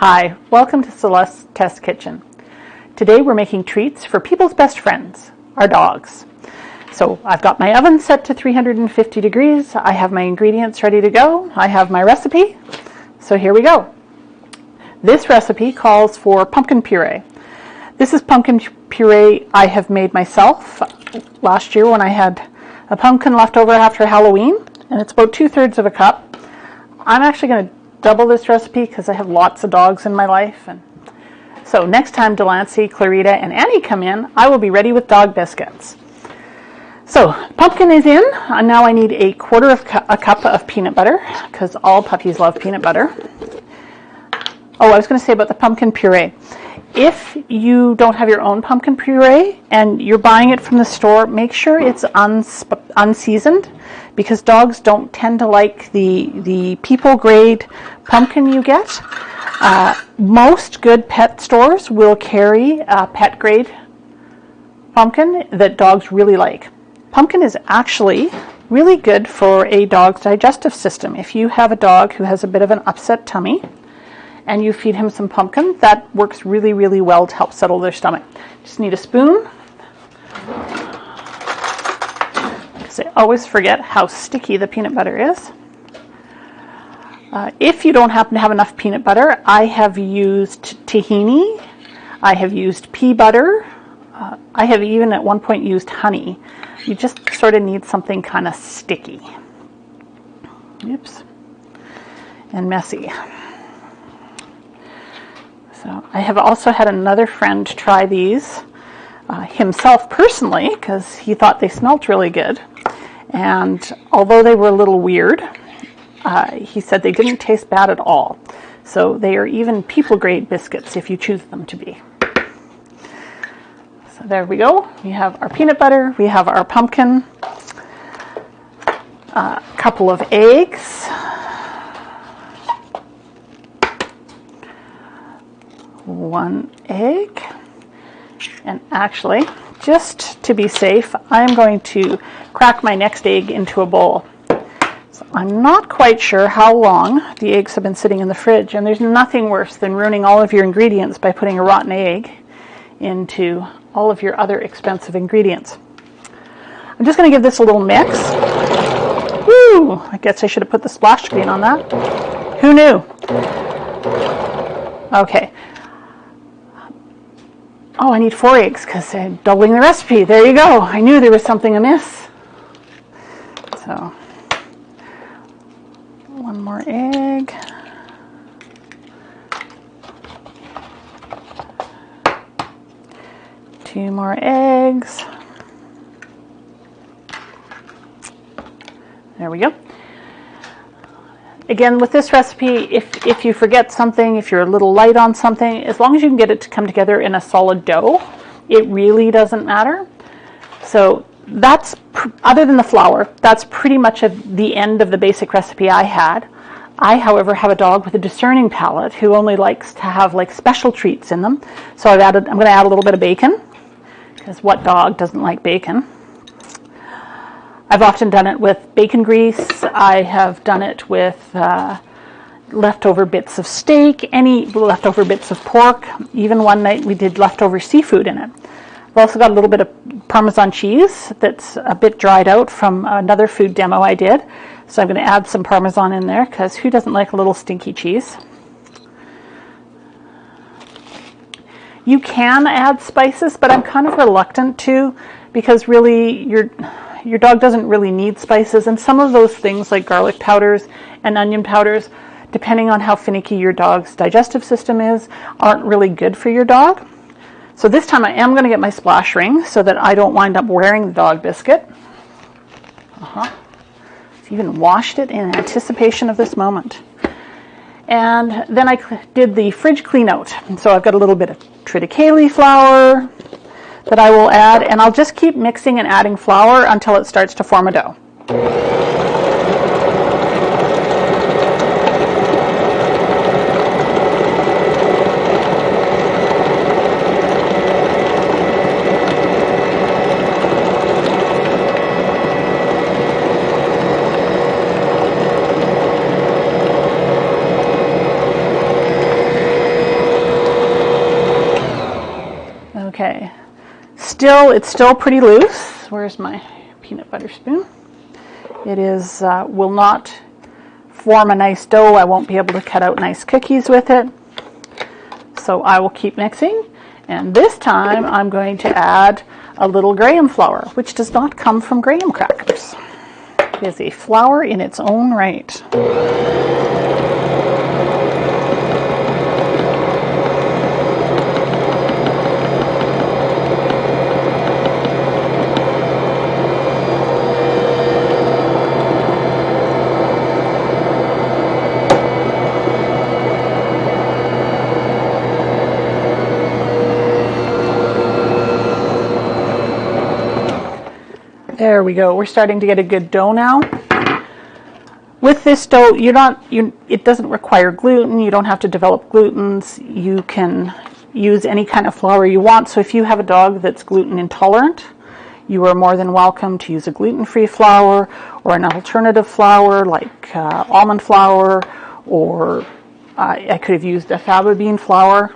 Hi, welcome to Celeste's Test Kitchen. Today we're making treats for people's best friends, our dogs. So I've got my oven set to 350 degrees. I have my ingredients ready to go. I have my recipe. So here we go. This recipe calls for pumpkin puree. This is pumpkin puree I have made myself last year when I had a pumpkin left over after Halloween, and it's about 2/3 of a cup. I'm actually going to double this recipe because I have lots of dogs in my life. And so next time Delancey, Clarita, and Annie come in, I will be ready with dog biscuits. So pumpkin is in, and now I need a quarter of a cup of peanut butter because all puppies love peanut butter. Oh, I was going to say about the pumpkin puree. If you don't have your own pumpkin puree and you're buying it from the store, make sure it's unseasoned because dogs don't tend to like the people grade pumpkin you get. Most good pet stores will carry a pet grade pumpkin that dogs really like. Pumpkin is actually really good for a dog's digestive system. If you have a dog who has a bit of an upset tummy and you feed him some pumpkin, that works really, really well to help settle their stomach. Just need a spoon. Because I always forget how sticky the peanut butter is. If you don't happen to have enough peanut butter, I have used tahini. I have used pea butter. I have even at one point used honey. You just sort of need something kind of sticky. Oops. And messy. So I have also had another friend try these himself personally because he thought they smelt really good. And although they were a little weird, he said they didn't taste bad at all. So they are even people grade biscuits if you choose them to be. So there we go. We have our peanut butter, we have our pumpkin, a couple of eggs, one egg, and actually, just to be safe, I'm going to crack my next egg into a bowl. So I'm not quite sure how long the eggs have been sitting in the fridge, and there's nothing worse than ruining all of your ingredients by putting a rotten egg into all of your other expensive ingredients. I'm just going to give this a little mix. Woo! I guess I should have put the splash screen on that. Who knew? Okay. Oh, I need 4 eggs because I'm doubling the recipe. There you go. I knew there was something amiss. So, one more egg. Two more eggs. There we go. Again, with this recipe, if you forget something, if you're a little light on something, as long as you can get it to come together in a solid dough, it really doesn't matter. So that's, other than the flour, that's pretty much the end of the basic recipe I had. I, however, have a dog with a discerning palate who only likes to have like special treats in them. So I'm going to add a little bit of bacon, because what dog doesn't like bacon? I've often done it with bacon grease. I have done it with leftover bits of steak, any leftover bits of pork. Even one night we did leftover seafood in it. I've also got a little bit of Parmesan cheese that's a bit dried out from another food demo I did. So I'm going to add some Parmesan in there because who doesn't like a little stinky cheese? You can add spices, but I'm kind of reluctant to because really your dog doesn't really need spices, and some of those things like garlic powders and onion powders, depending on how finicky your dog's digestive system is, aren't really good for your dog. So this time I am going to get my splash ring so that I don't wind up wearing the dog biscuit. Even washed it in anticipation of this moment. And then I did the fridge clean out. And so I've got a little bit of triticale flour that I will add, and I'll just keep mixing and adding flour until it starts to form a dough. still pretty loose. Where's my peanut butter spoon? It is will not form a nice dough. I won't be able to cut out nice cookies with it. So I will keep mixing, and this time I'm going to add a little graham flour, which does not come from graham crackers. It is a flour in its own right. There we go. We're starting to get a good dough now. With this dough, it doesn't require gluten. You don't have to develop glutens. You can use any kind of flour you want. So if you have a dog that's gluten intolerant, you are more than welcome to use a gluten-free flour or an alternative flour like almond flour, or I could have used a faba bean flour.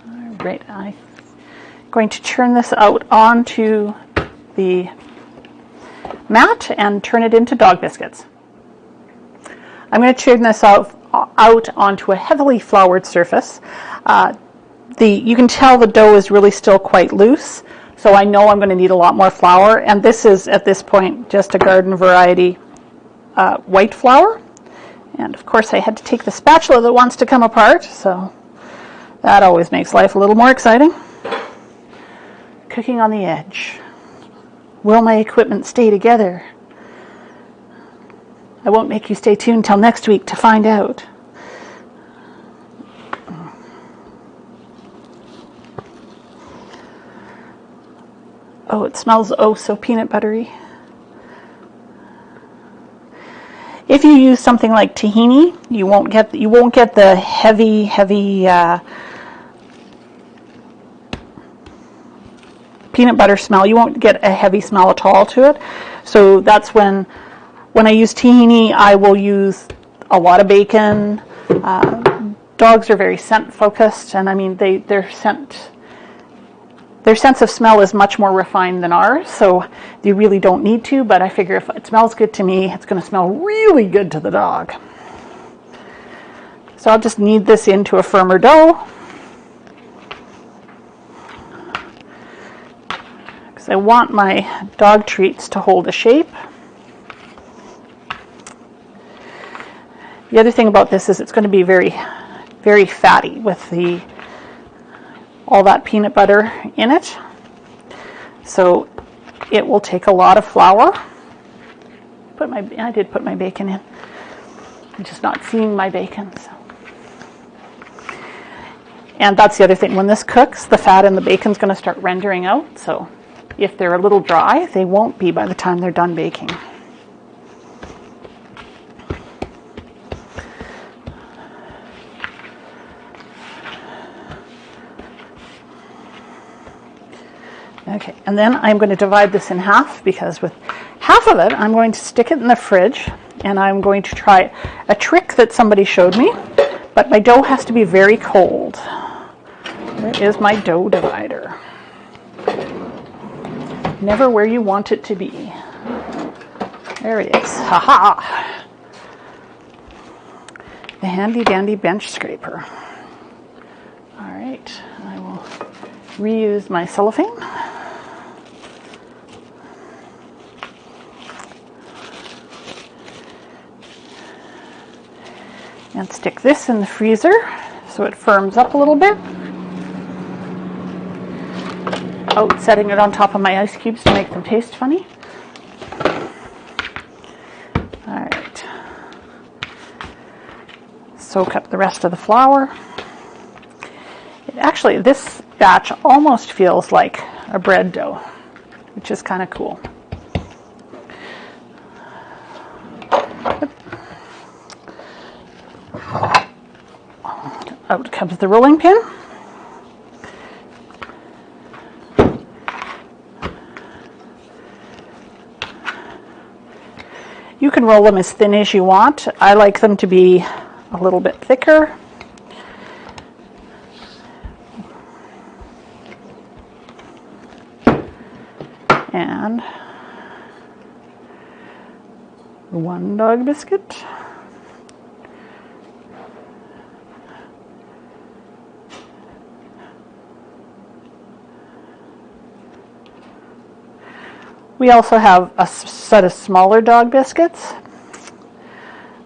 All right, I'm going to churn this out onto the mat and turn it into dog biscuits. I'm going to churn this out onto a heavily floured surface. You can tell the dough is really still quite loose, so I know I'm going to need a lot more flour, and this is at this point just a garden variety white flour. And of course I had to take the spatula that wants to come apart, so that always makes life a little more exciting. Cooking on the edge. Will my equipment stay together? I won't make you stay tuned till next week to find out. Oh, it smells oh so peanut buttery. If you use something like tahini, you won't get the heavy peanut butter smell. You won't get a heavy smell at all to it. So that's when I use tahini, I will use a lot of bacon. Dogs are very scent focused, and I mean their sense of smell is much more refined than ours, so you really don't need to, but I figure if it smells good to me, it's going to smell really good to the dog. So I'll just knead this into a firmer dough. I want my dog treats to hold a shape. The other thing about this is it's going to be very, very fatty with all that peanut butter in it. So it will take a lot of flour. I did put my bacon in. I'm just not seeing my bacon. So. And that's the other thing. When this cooks, the fat in the bacon's going to start rendering out. So if they're a little dry, they won't be by the time they're done baking. Okay, and then I'm going to divide this in half, because with half of it, I'm going to stick it in the fridge, and I'm going to try a trick that somebody showed me, but my dough has to be very cold. There is my dough divider. Never where you want it to be. There it is. Ha-ha! The handy dandy bench scraper. All right, I will reuse my cellophane. And stick this in the freezer so it firms up a little bit. Oh, setting it on top of my ice cubes to make them taste funny. All right. Soak up the rest of the flour. Actually, this batch almost feels like a bread dough, which is kind of cool. Out comes the rolling pin. You can roll them as thin as you want. I like them to be a little bit thicker. and 1 dog biscuit. We also have a set of smaller dog biscuits,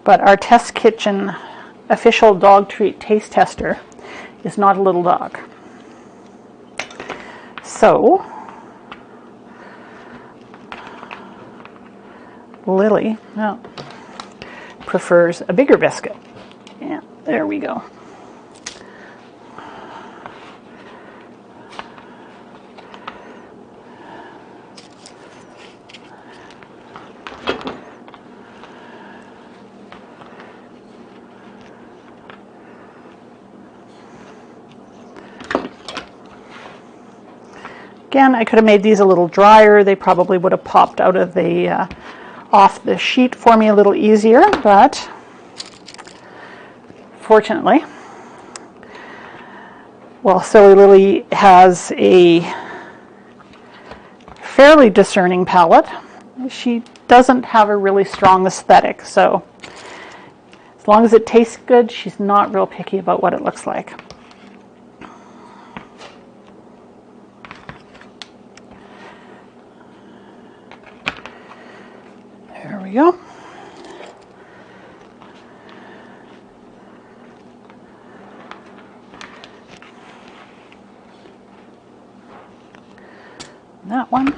but our test kitchen official dog treat taste tester is not a little dog. So Lily prefers a bigger biscuit. Yeah, there we go. Again, I could have made these a little drier. They probably would have popped out of the off the sheet for me a little easier, but fortunately, well, Silly Lily has a fairly discerning palate. She doesn't have a really strong aesthetic, so as long as it tastes good, she's not real picky about what it looks like. There we go. That one.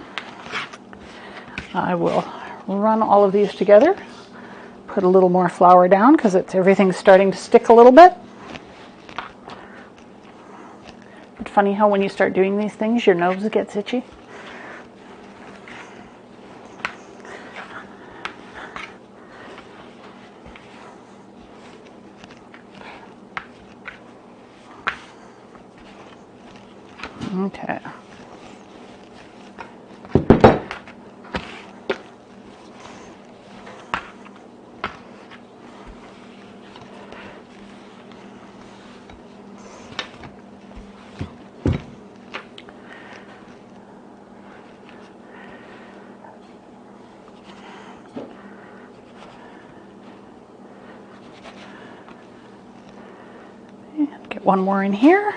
I will run all of these together. Put a little more flour down because everything's starting to stick a little bit. It's funny how when you start doing these things, your nose gets itchy. Okay. And get one more in here.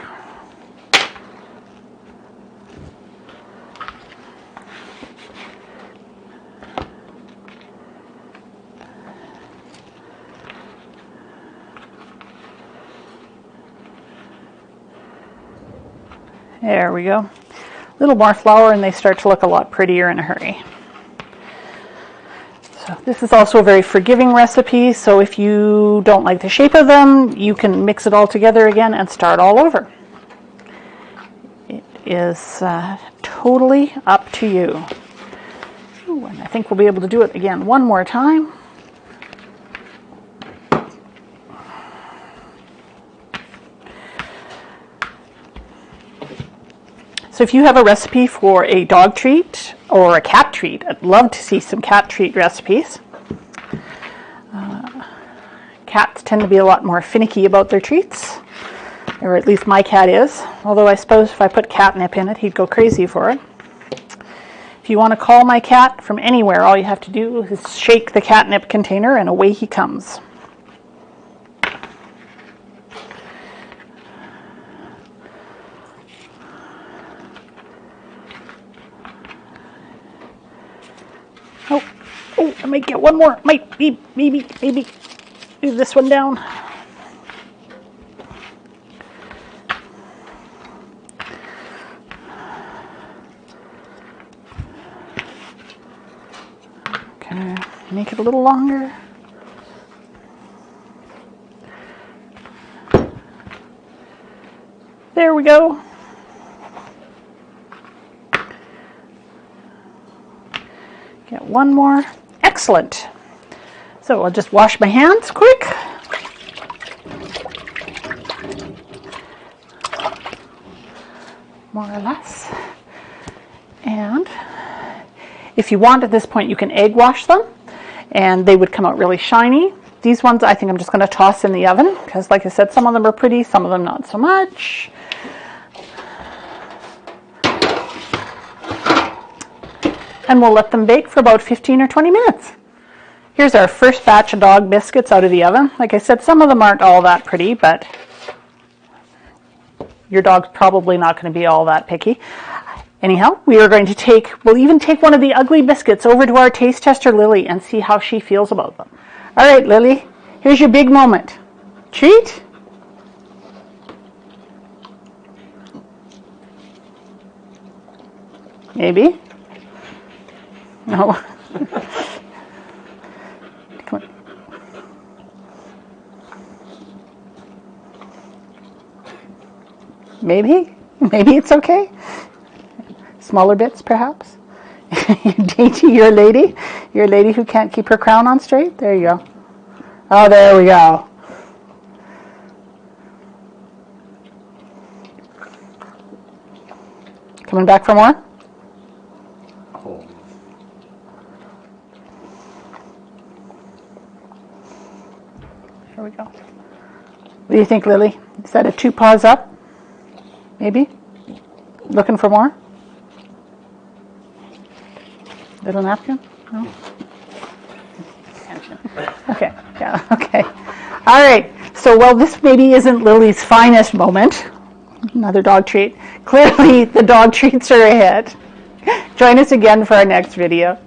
There we go. A little more flour and they start to look a lot prettier in a hurry. So this is also a very forgiving recipe, so if you don't like the shape of them, you can mix it all together again and start all over. It is totally up to you. Ooh, and I think we'll be able to do it again one more time. So if you have a recipe for a dog treat or a cat treat, I'd love to see some cat treat recipes. Cats tend to be a lot more finicky about their treats, or at least my cat is, although I suppose if I put catnip in it, he'd go crazy for it. If you want to call my cat from anywhere, all you have to do is shake the catnip container and away he comes. Oh, I might get one more. Maybe move this one down. Okay, make it a little longer. There we go. Get one more. Excellent. So I'll just wash my hands quick. More or less. And if you want at this point, you can egg wash them and they would come out really shiny. These ones I think I'm just going to toss in the oven because like I said, some of them are pretty, some of them not so much. and we'll let them bake for about 15 or 20 minutes. Here's our first batch of dog biscuits out of the oven. Like I said, some of them aren't all that pretty, but your dog's probably not going to be all that picky. Anyhow, we'll even take one of the ugly biscuits over to our taste tester, Lily, and see how she feels about them. All right, Lily, here's your big moment. Treat? Maybe? No. Come on. Maybe? Maybe it's okay? Smaller bits, perhaps? Dainty, your lady who can't keep her crown on straight? There you go. Oh, there we go. Coming back for more? Here we go. What do you think, Lily? Is that a 2 paws up? Maybe? Looking for more? Little napkin? No? Okay, yeah, okay. All right, so well, this maybe isn't Lily's finest moment. Another dog treat. Clearly, the dog treats are ahead. Join us again for our next video.